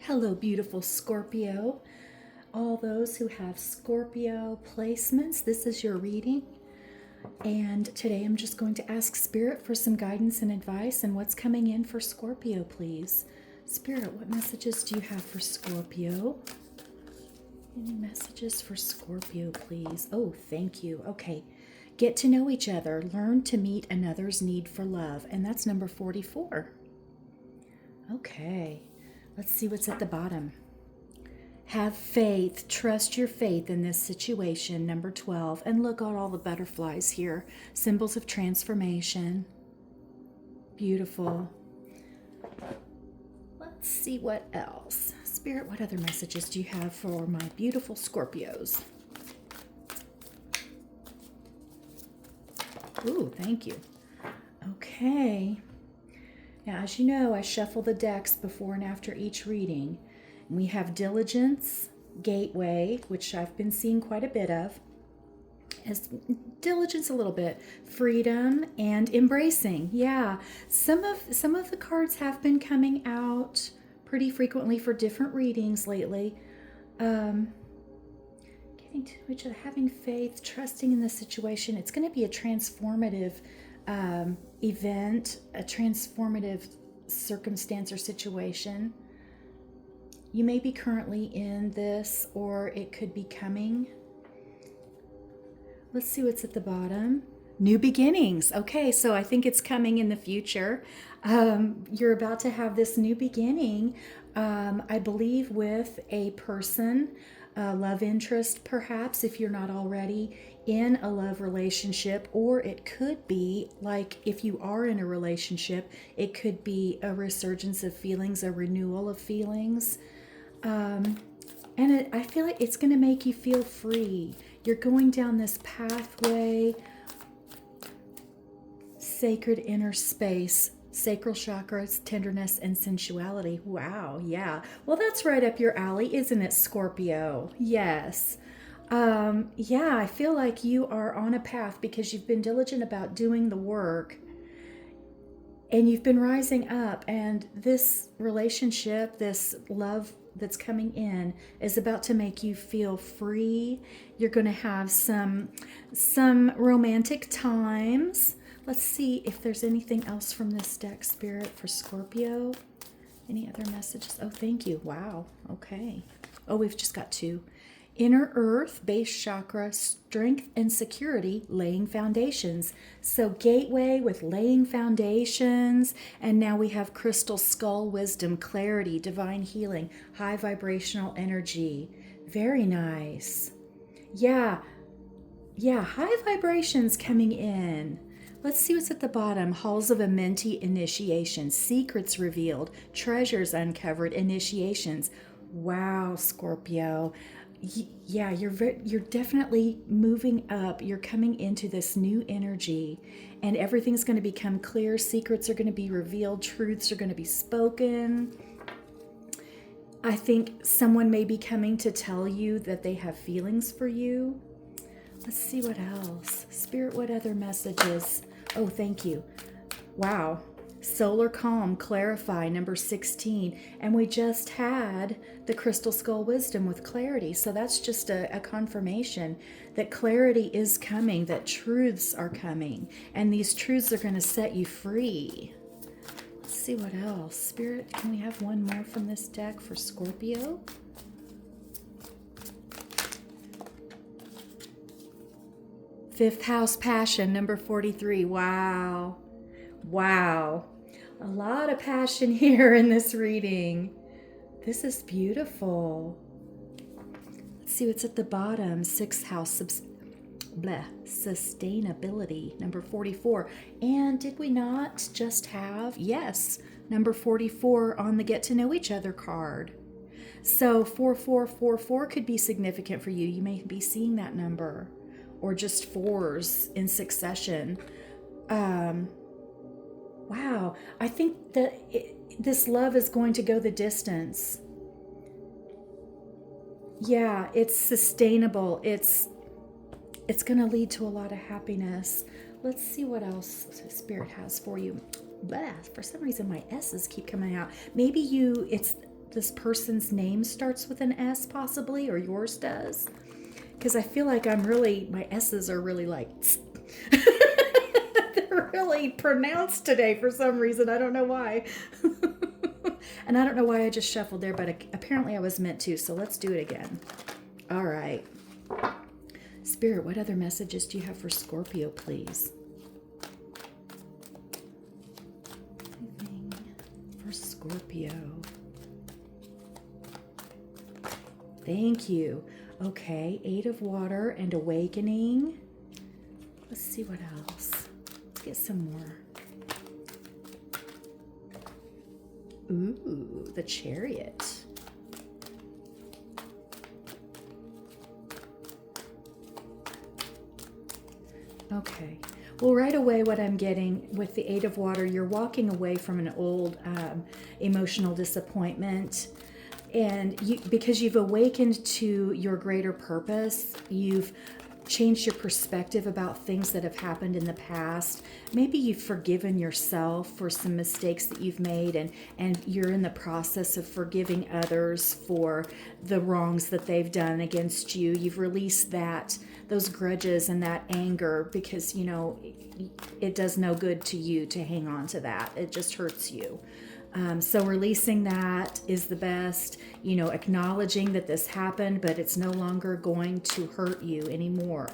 Hello, beautiful Scorpio. All those who have Scorpio placements, this is your reading. And today I'm just going to ask Spirit for some guidance and advice and what's coming in for Scorpio, please. Spirit, what messages do you have for Scorpio? Any messages for Scorpio, please? Oh, thank you. Okay. Get to know each other. Learn to meet another's need for love. And that's number 44. Okay. Let's see what's at the bottom. Have faith. Trust your faith in this situation, number 12. And look at all the butterflies here. Symbols of transformation. Beautiful. Let's see what else. Spirit, what other messages do you have for my beautiful Scorpios? Ooh, thank you. Okay. Now, as you know, I shuffle the decks before and after each reading. We have diligence, gateway, which I've been seeing quite a bit of. As diligence a little bit, freedom, and embracing. Yeah, some of the cards have been coming out pretty frequently for different readings lately. Getting to each other, having faith, trusting in the situation. It's going to be a transformative event, a transformative circumstance or situation. You may be currently in this, or it could be coming. Let's see what's at the bottom. New beginnings. Okay, so I think it's coming in the future. You're about to have this new beginning, I believe, with a person, love interest perhaps, if you're not already in a love relationship, or it could be like if you are in a relationship, it could be a resurgence of feelings, a renewal of feelings. I feel like it's going to make you feel free. You're going down this pathway, sacred inner space, sacral chakras, tenderness, and sensuality. Wow, yeah. Well, that's right up your alley, isn't it, Scorpio? Yes. Yeah, I feel like you are on a path because you've been diligent about doing the work and you've been rising up, and this relationship, this love that's coming in is about to make you feel free. You're going to have some romantic times. Let's see if there's anything else from this deck, Spirit, for Scorpio. Any other messages? Oh, thank you. Wow. Okay. Oh, we've just got two. Inner Earth, base chakra, strength and security, laying foundations. So gateway with laying foundations. And now we have crystal skull, wisdom, clarity, divine healing, high vibrational energy. Very nice. Yeah, high vibrations coming in. Let's see what's at the bottom. Halls of a mentee initiation, secrets revealed, treasures uncovered, initiations. Wow, Scorpio. Yeah, you're definitely moving up. You're coming into this new energy, and everything's going to become clear. Secrets are going to be revealed. Truths are going to be spoken. I think someone may be coming to tell you that they have feelings for you. Let's see what else. Spirit, what other messages? Oh, thank you. Wow. Solar calm, clarify, number 16. And we just had the crystal skull wisdom with clarity. So that's just a confirmation that clarity is coming, that truths are coming. And these truths are going to set you free. Let's see what else. Spirit, can we have one more from this deck for Scorpio? Fifth house passion, number 43. Wow. Wow. A lot of passion here in this reading. This is beautiful. Let's see what's at the bottom. Sixth house, sustainability, number 44. And did we not just have, yes, number 44 on the get to know each other card. So 4444 could be significant for you. You may be seeing that number, or just fours in succession. Wow, I think that this love is going to go the distance. Yeah, it's sustainable. It's going to lead to a lot of happiness. Let's see what else Spirit has for you. Blah, for some reason my S's keep coming out. Maybe it's this person's name starts with an S possibly, or yours does. Because I feel like my S's are really like, they're really pronounced today for some reason. I don't know why. And I don't know why I just shuffled there, but apparently I was meant to. So let's do it again. All right. Spirit, what other messages do you have for Scorpio, please? Anything for Scorpio? Thank you. Okay, 8 of Water and Awakening. Let's see what else. Let's get some more. Ooh, the Chariot. Okay. Well, right away, what I'm getting with the 8 of Water, you're walking away from an old emotional disappointment. And because you've awakened to your greater purpose, you've changed your perspective about things that have happened in the past. Maybe you've forgiven yourself for some mistakes that you've made, and you're in the process of forgiving others for the wrongs that they've done against you. You've released those grudges and that anger because, it does no good to you to hang on to that. It just hurts you. So releasing that is the best, acknowledging that this happened, but it's no longer going to hurt you anymore.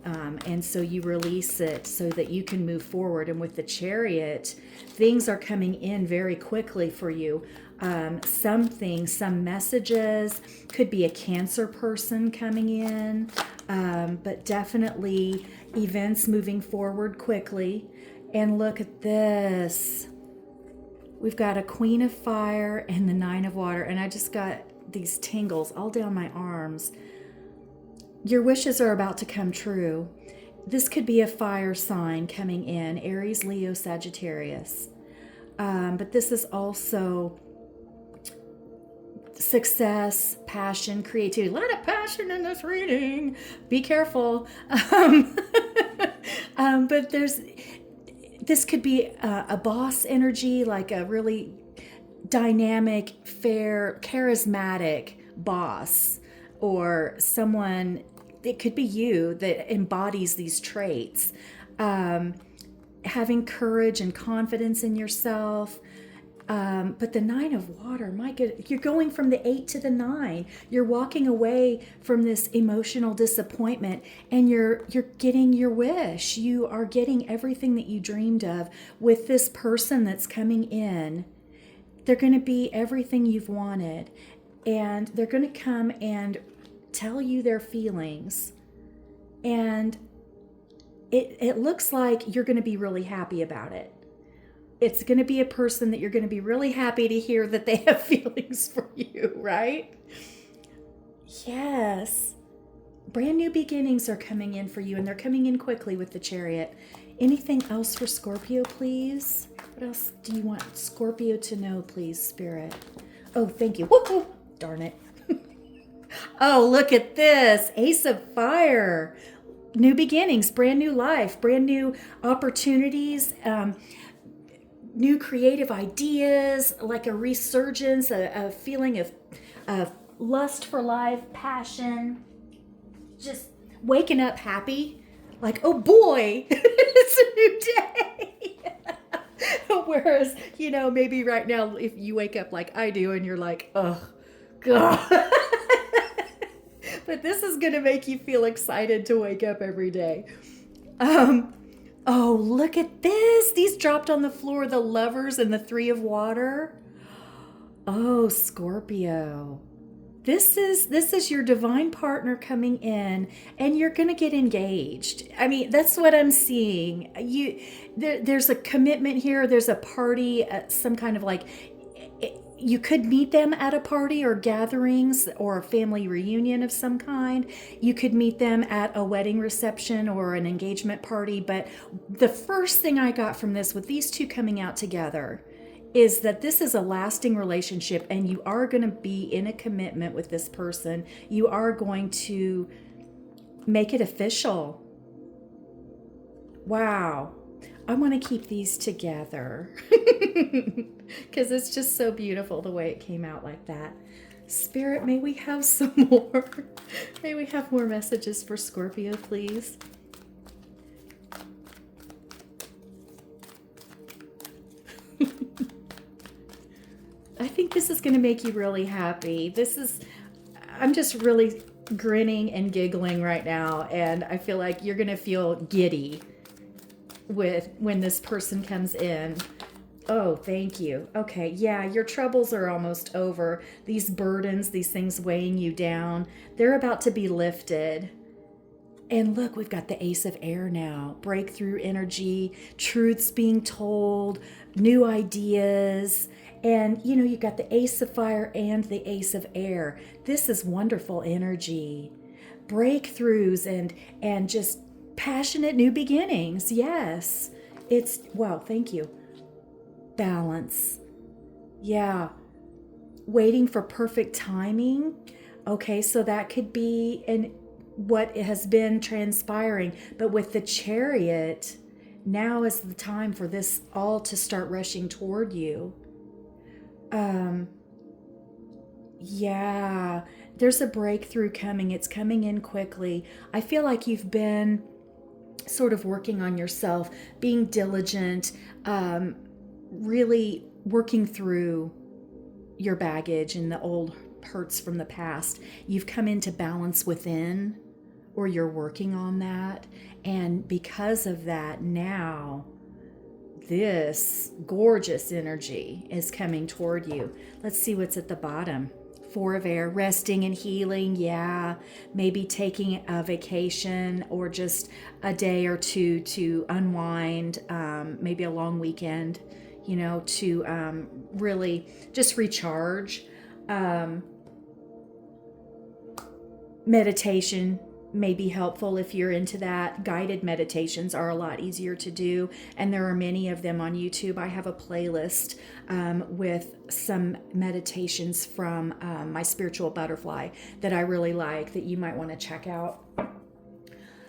And so you release it so that you can move forward. And with the Chariot, things are coming in very quickly for you. Some messages, could be a Cancer person coming in, but definitely events moving forward quickly. And look at this. We've got a Queen of Fire and the 9 of Water, and I just got these tingles all down my arms. Your wishes are about to come true. This could be a fire sign coming in, Aries, Leo, Sagittarius. But this is also success, passion, creativity. A lot of passion in this reading. Be careful. But this could be a boss energy, like a really dynamic, fair, charismatic boss, or someone, it could be you, that embodies these traits. Having courage and confidence in yourself. But the 9 of Water, my goodness, you're going from the 8 to the 9. You're walking away from this emotional disappointment, and you're getting your wish. You are getting everything that you dreamed of with this person that's coming in. They're going to be everything you've wanted, and they're going to come and tell you their feelings. And it looks like you're going to be really happy about it. It's going to be a person that you're going to be really happy to hear that they have feelings for you, right? Yes. Brand new beginnings are coming in for you, and they're coming in quickly with the Chariot. Anything else for Scorpio, please? What else do you want Scorpio to know, please, Spirit? Oh, thank you. Woo-hoo. Darn it. Oh, look at this. Ace of Fire. New beginnings, brand new life, brand new opportunities, new creative ideas, like a resurgence, a feeling of lust for life, passion, just waking up happy, like, oh boy, it's a new day. Whereas, maybe right now, if you wake up like I do and you're like, oh, God. But this is going to make you feel excited to wake up every day. Oh, look at this. These dropped on the floor, the Lovers and the 3 of Water. Oh, Scorpio. This is your divine partner coming in, and you're going to get engaged. I mean, that's what I'm seeing. There's a commitment here. There's a party, some kind of like, you could meet them at a party or gatherings or a family reunion of some kind. You could meet them at a wedding reception or an engagement party. But the first thing I got from this, with these two coming out together, is that this is a lasting relationship, and you are going to be in a commitment with this person. You are going to make it official. Wow. I want to keep these together because it's just so beautiful the way it came out like that. Spirit, may we have some more? May we have more messages for Scorpio, please? I think this is going to make you really happy. I'm just really grinning and giggling right now, and I feel like you're going to feel giddy when this person comes in. Oh, thank you. Okay, yeah, your troubles are almost over. These burdens, these things weighing you down, they're about to be lifted. And look, we've got the Ace of Air now. Breakthrough energy, truths being told, new ideas. And, you've got the Ace of Fire and the Ace of Air. This is wonderful energy. Breakthroughs and just passionate new beginnings. Yes. Well, thank you. Balance. Yeah. Waiting for perfect timing. Okay, so that could be what has been transpiring. But with the Chariot, now is the time for this all to start rushing toward you. Yeah, there's a breakthrough coming. It's coming in quickly. I feel like you've been sort of working on yourself, being diligent, really working through your baggage and the old hurts from the past. You've come into balance within, or you're working on that. And because of that, now this gorgeous energy is coming toward you. Let's see what's at the bottom. Four of Air, resting and healing. Yeah, maybe taking a vacation or just a day or two to unwind, maybe a long weekend, to really just recharge. Meditation may be helpful if you're into that. Guided meditations are a lot easier to do, and there are many of them on YouTube. I have a playlist with some meditations from my spiritual butterfly that I really like that you might want to check out.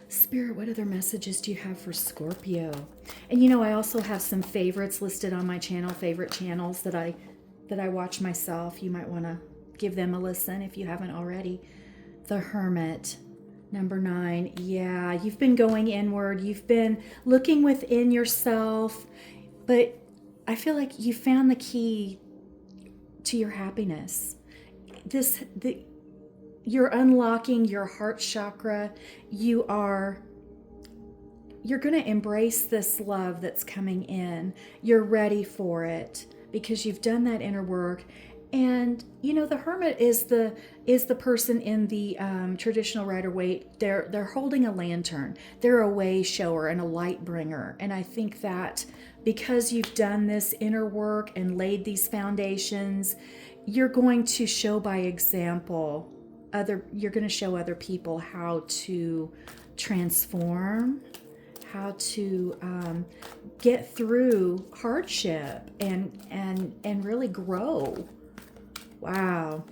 Spirit, what other messages do you have for Scorpio? And I also have some favorites listed on my channel, favorite channels that I watch myself. You might want to give them a listen if you haven't already. The Hermit, number 9. Yeah, you've been going inward. You've been looking within yourself, but I feel like you found the key to your happiness. You're unlocking your heart chakra. You're going to embrace this love that's coming in. You're ready for it because you've done that inner work. And the Hermit is the person in the traditional Rider-Waite. They're holding a lantern. They're a way shower and a light bringer. And I think that because you've done this inner work and laid these foundations, you're going to show by example. You're going to show other people how to transform, how to get through hardship and really grow. Wow.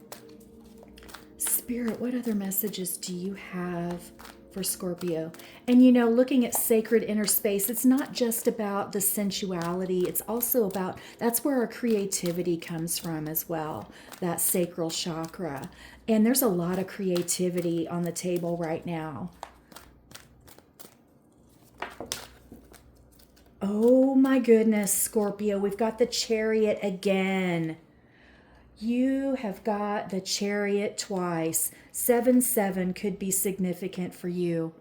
Spirit, what other messages do you have for Scorpio? And looking at sacred inner space, it's not just about the sensuality. It's also about, that's where our creativity comes from as well, that sacral chakra. And there's a lot of creativity on the table right now. Oh my goodness, Scorpio, we've got the Chariot again. You have got the Chariot twice. 7-7 could be significant for you.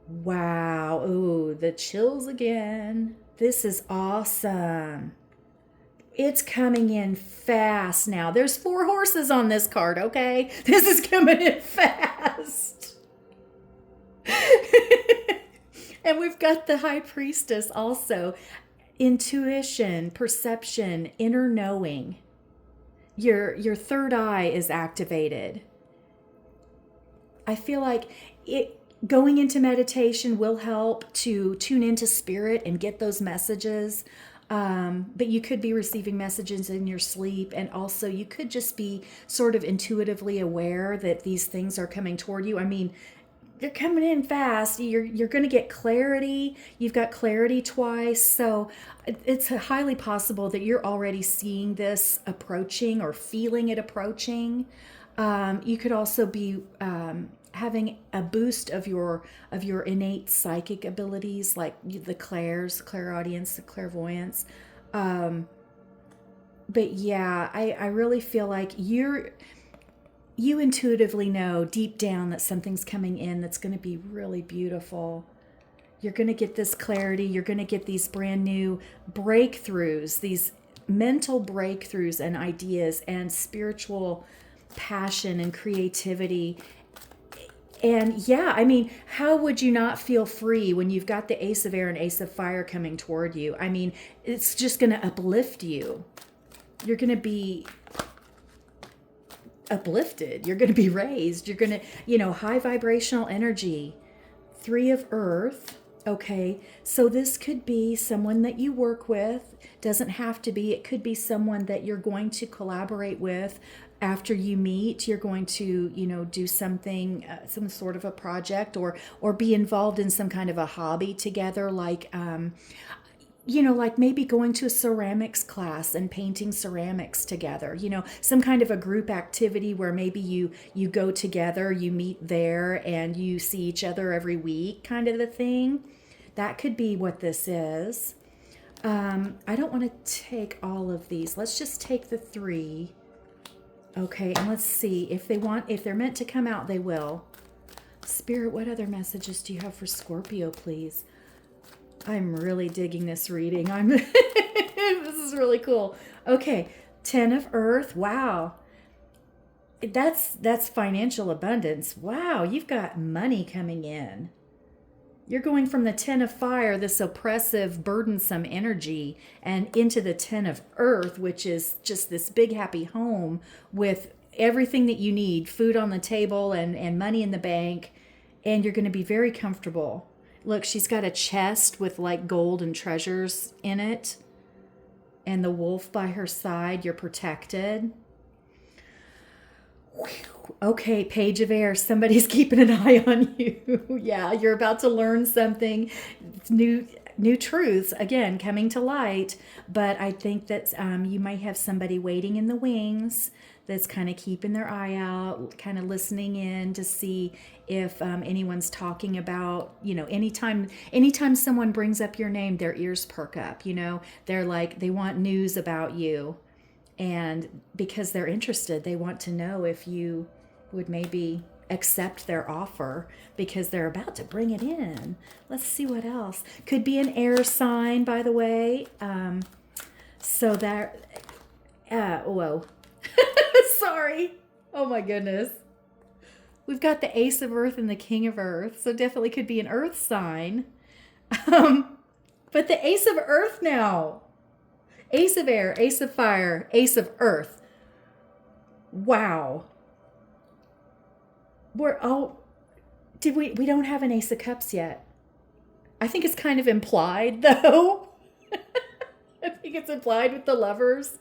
Wow. Ooh, the chills again. This is awesome. It's coming in fast now. There's 4 horses on this card, okay? This is coming in fast. And we've got the High Priestess also. Intuition, perception, inner knowing. Your third eye is activated. I feel like going into meditation will help to tune into spirit and get those messages. But you could be receiving messages in your sleep, and also you could just be sort of intuitively aware that these things are coming toward you. I mean, they're coming in fast. You're going to get clarity. You've got clarity twice. So it's highly possible that you're already seeing this approaching or feeling it approaching. You could also be having a boost of your innate psychic abilities, like the clairaudience, the clairvoyance. Um, but yeah, I really feel like you intuitively know deep down that something's coming in that's going to be really beautiful. You're going to get this clarity. You're going to get these brand new breakthroughs, these mental breakthroughs and ideas and spiritual passion and creativity. And yeah, I mean, how would you not feel free when you've got the Ace of Air and Ace of Fire coming toward you? I mean, it's just going to uplift you. You're going to be uplifted. You're going to be raised. You're going to, high vibrational energy. Three of Earth. Okay. So this could be someone that you work with. Doesn't have to be. It could be someone that you're going to collaborate with after you meet. You're going to, do something, some sort of a project or be involved in some kind of a hobby together. Like maybe going to a ceramics class and painting ceramics together, some kind of a group activity where maybe you go together, you meet there and you see each other every week, kind of the thing. That could be what this is. I don't want to take all of these. Let's just take the three. Okay, and let's see if they're meant to come out, they will. Spirit, what other messages do you have for Scorpio, please? I'm really digging this reading. This is really cool. Okay, 10 of Earth. Wow. That's financial abundance. Wow, you've got money coming in. You're going from the 10 of Fire, this oppressive, burdensome energy, and into the 10 of Earth, which is just this big happy home with everything that you need, food on the table and money in the bank, and you're going to be very comfortable. Look, she's got a chest with like gold and treasures in it. And the wolf by her side. You're protected. Okay, Page of Air. Somebody's keeping an eye on you. Yeah, you're about to learn something. New truths, again, coming to light. But I think that you might have somebody waiting in the wings that's kind of keeping their eye out, kind of listening in to see if anyone's talking about, anytime someone brings up your name, their ears perk up, they're like, they want news about you. And because they're interested, they want to know if you would maybe accept their offer because they're about to bring it in. Let's see what else. Could be an air sign, by the way. So that, whoa. Sorry. Oh my goodness. We've got the Ace of Earth and the King of Earth. So definitely could be an earth sign. But the Ace of Earth now. Ace of Air, Ace of Fire, Ace of Earth. Wow. We don't have an Ace of Cups yet. I think it's kind of implied though. I think it's implied with the lovers.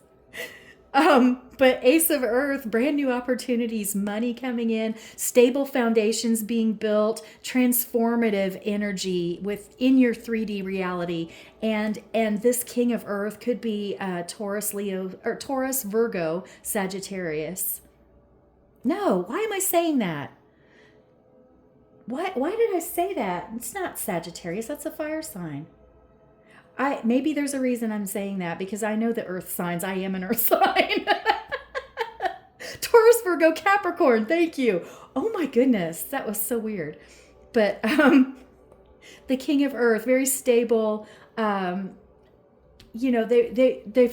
But Ace of Earth, brand new opportunities, money coming in, stable foundations being built, transformative energy within your 3D reality. And this King of Earth could be Taurus, Leo, or Taurus, Virgo, Sagittarius. No, why am I saying that? Why did I say that? It's not Sagittarius, that's a fire sign. Maybe there's a reason I'm saying that because I know the earth signs. I am an earth sign. Taurus, Virgo, Capricorn. Thank you. Oh my goodness. That was so weird. But the King of Earth, very stable. They've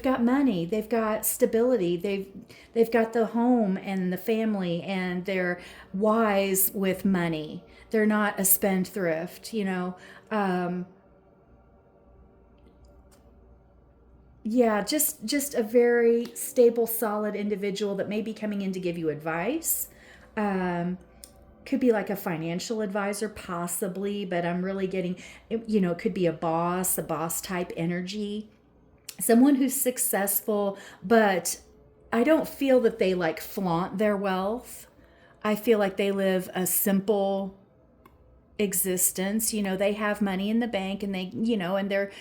got money. They've got stability. They've got the home and the family, and they're wise with money. They're not a spendthrift, Yeah, just a very stable, solid individual that may be coming in to give you advice. Could be like a financial advisor, possibly, but I'm really getting, it could be a boss type energy. Someone who's successful, but I don't feel that they like flaunt their wealth. I feel like they live a simple existence. They have money in the bank, and they're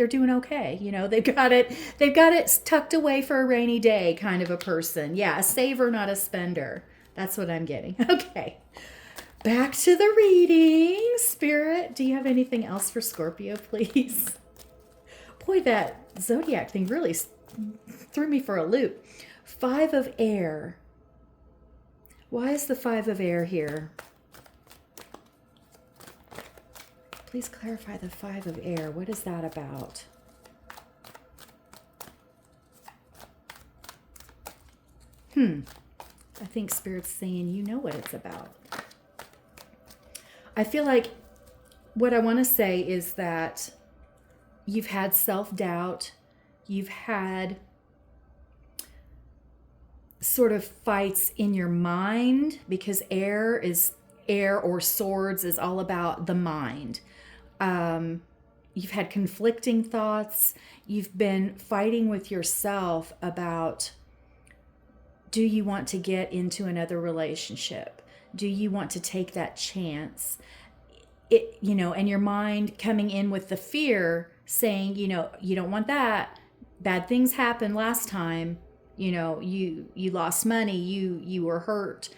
doing okay. They've got it tucked away for a rainy day kind of a person. Yeah, a saver, not a spender. That's what I'm getting. Okay. Back to the reading. Spirit, do you have anything else for Scorpio, please? Boy, that zodiac thing really threw me for a loop. 5 of air. Why is the 5 of air here? Please clarify the 5 of air. What is that about? I think Spirit's saying you know what it's about. I feel like what I want to say is that you've had self-doubt. You've had sort of fights in your mind, because air or swords is all about the mind. You've had conflicting thoughts. You've been fighting with yourself about, do you want to get into another relationship? Do you want to take that chance? And your mind coming in with the fear saying, you don't want that. Bad things happened last time. You lost money. You were hurt.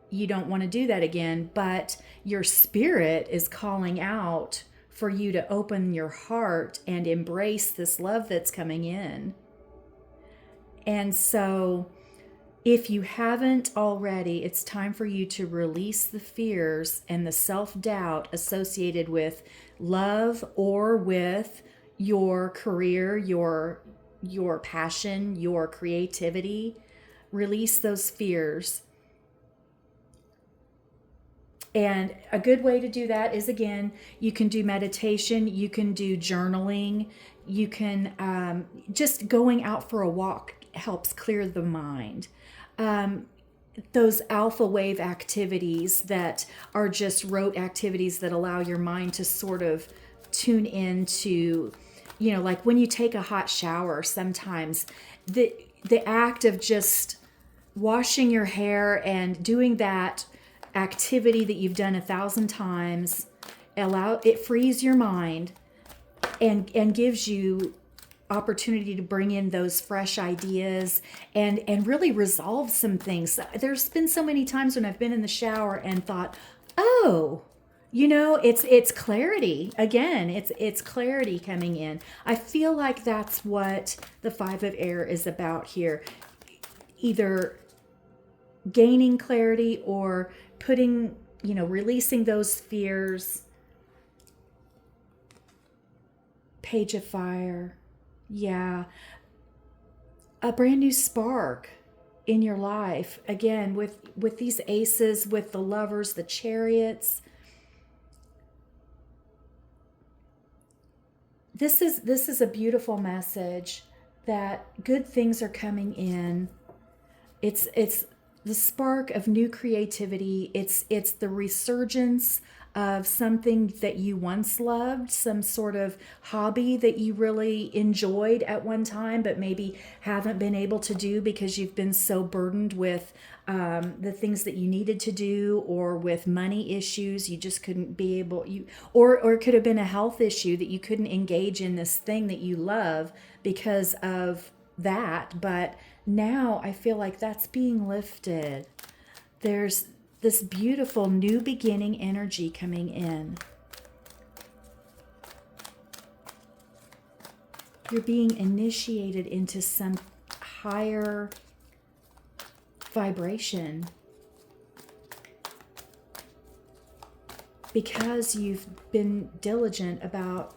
You don't want to do that again. But your spirit is calling out for you to open your heart and embrace this love that's coming in. And so if you haven't already, it's time for you to release the fears and the self-doubt associated with love or with your career, your passion, your creativity. Release those fears. And a good way to do that is, again, you can do meditation, you can do journaling, you can just going out for a walk helps clear the mind. Those alpha wave activities that are just rote activities that allow your mind to sort of tune into, like when you take a hot shower, sometimes the act of just washing your hair and doing that activity that you've done 1,000 times, it frees your mind and gives you opportunity to bring in those fresh ideas and really resolve some things. There's been so many times when I've been in the shower and thought, oh, it's clarity. Again, it's clarity coming in. I feel like that's what the 5 of air is about here. Either gaining clarity or putting, releasing those fears. Page of fire. Yeah. A brand new spark in your life. Again, with these aces, with the lovers, the chariots. This is a beautiful message that good things are coming in. It's the spark of new creativity. It's the resurgence of something that you once loved, some sort of hobby that you really enjoyed at one time, but maybe haven't been able to do because you've been so burdened with the things that you needed to do, or with money issues. You just couldn't be able, or it could have been a health issue that you couldn't engage in this thing that you love because of that. But now I feel like that's being lifted. There's this beautiful new beginning energy coming in. You're being initiated into some higher vibration because you've been diligent about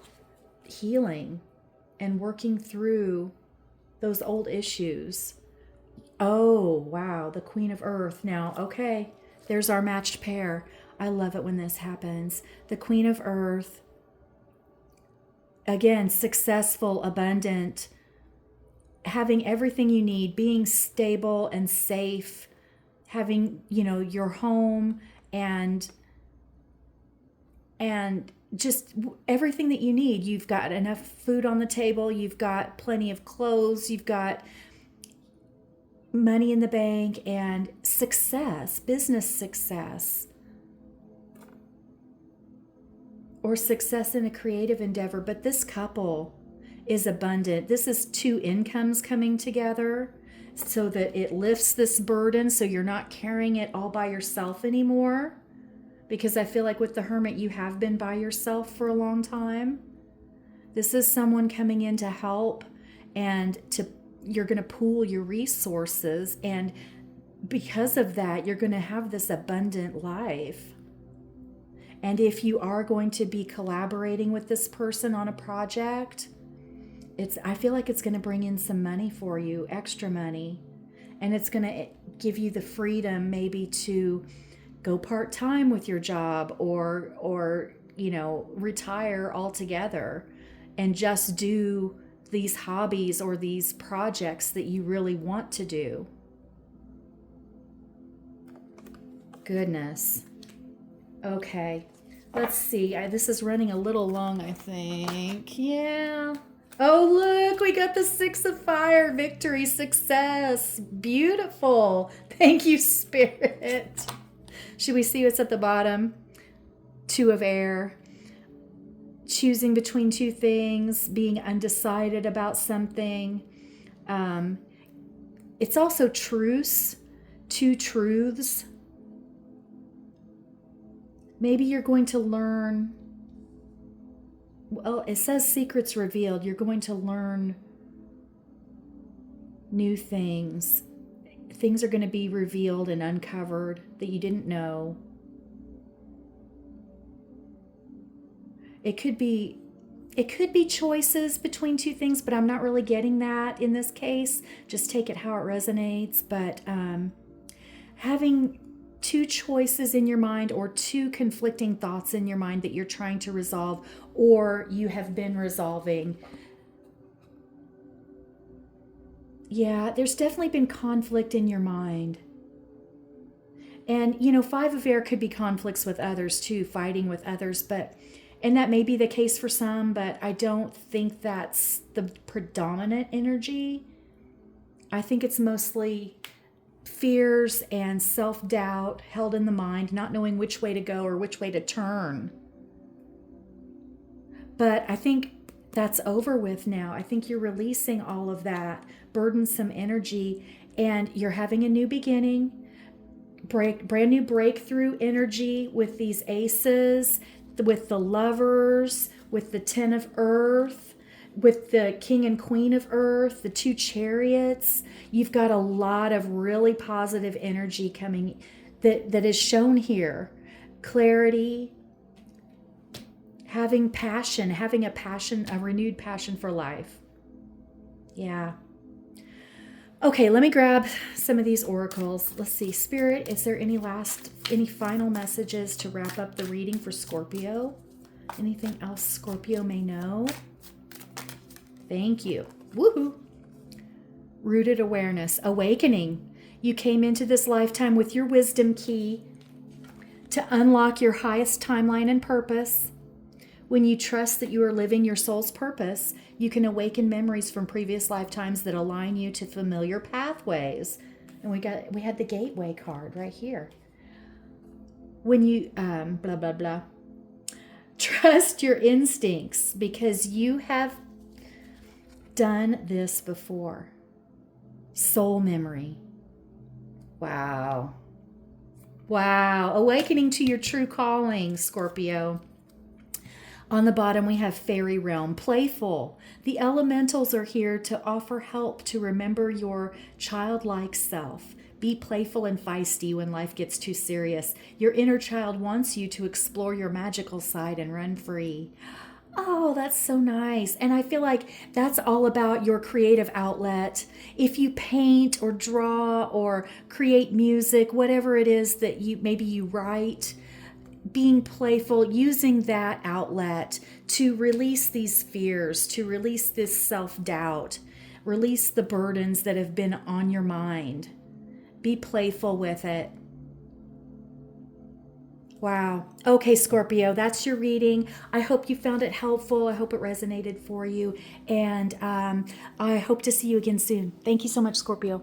healing and working through those old issues. Oh, wow, the Queen of Earth. Now, okay, there's our matched pair. I love it when this happens. The Queen of Earth. Again, successful, abundant, having everything you need, being stable and safe, having, your home and just everything that you need. You've got enough food on the table. You've got plenty of clothes. You've got money in the bank and success, business success. or success in a creative endeavor. But this couple is abundant. This is two incomes coming together so that it lifts this burden, so you're not carrying it all by yourself anymore. Because I feel like with the Hermit, you have been by yourself for a long time. This is someone coming in to help, and you're going to pool your resources, and because of that, you're going to have this abundant life. And if you are going to be collaborating with this person on a project, I feel like it's going to bring in some money for you, extra money, and it's going to give you the freedom maybe to go part-time with your job, or retire altogether and just do these hobbies or these projects that you really want to do. Goodness. Okay, let's see. This is running a little long, I think. Yeah. Oh, look, we got the 6 of Fire. Victory, success. Beautiful. Thank you, Spirit. Should we see what's at the bottom? 2 of Air. Choosing between two things, being undecided about something. It's also truce, 2 truths. Maybe you're going to learn, well, it says secrets revealed. You're going to learn new things. Things are going to be revealed and uncovered that you didn't know. It could be choices between two things, but I'm not really getting that in this case. Just take it how it resonates. But having 2 choices in your mind, or 2 conflicting thoughts in your mind that you're trying to resolve, or you have been resolving. Yeah, there's definitely been conflict in your mind. And, 5 of Air could be conflicts with others too, fighting with others, and that may be the case for some, but I don't think that's the predominant energy. I think it's mostly fears and self-doubt held in the mind, not knowing which way to go or which way to turn. But I think that's over with now. I think you're releasing all of that burdensome energy, and you're having a new beginning, brand new breakthrough energy with these aces, with the Lovers, with the 10 of Earth, with the King and Queen of Earth, the 2 Chariots. You've got a lot of really positive energy coming that is shown here. Clarity, having passion, a renewed passion for life. Yeah. Okay, let me grab some of these oracles. Let's see. Spirit, is there any final messages to wrap up the reading for Scorpio? Anything else Scorpio may know? Thank you. Woohoo. Rooted awareness, awakening. You came into this lifetime with your wisdom key to unlock your highest timeline and purpose. When you trust that you are living your soul's purpose, you can awaken memories from previous lifetimes that align you to familiar pathways. And we had the gateway card right here. When you blah blah blah. Trust your instincts, because you have done this before. Soul memory. Wow. Awakening to your true calling, Scorpio. On the bottom, we have Fairy Realm, playful. The elementals are here to offer help to remember your childlike self. Be playful and feisty when life gets too serious. Your inner child wants you to explore your magical side and run free. Oh, that's so nice. And I feel like that's all about your creative outlet. If you paint or draw or create music, whatever it is that maybe you write, being playful, using that outlet to release these fears, to release this self-doubt, release the burdens that have been on your mind. Be playful with it. Wow. Okay, Scorpio, that's your reading. I hope you found it helpful. I hope it resonated for you. And I hope to see you again soon. Thank you so much, Scorpio.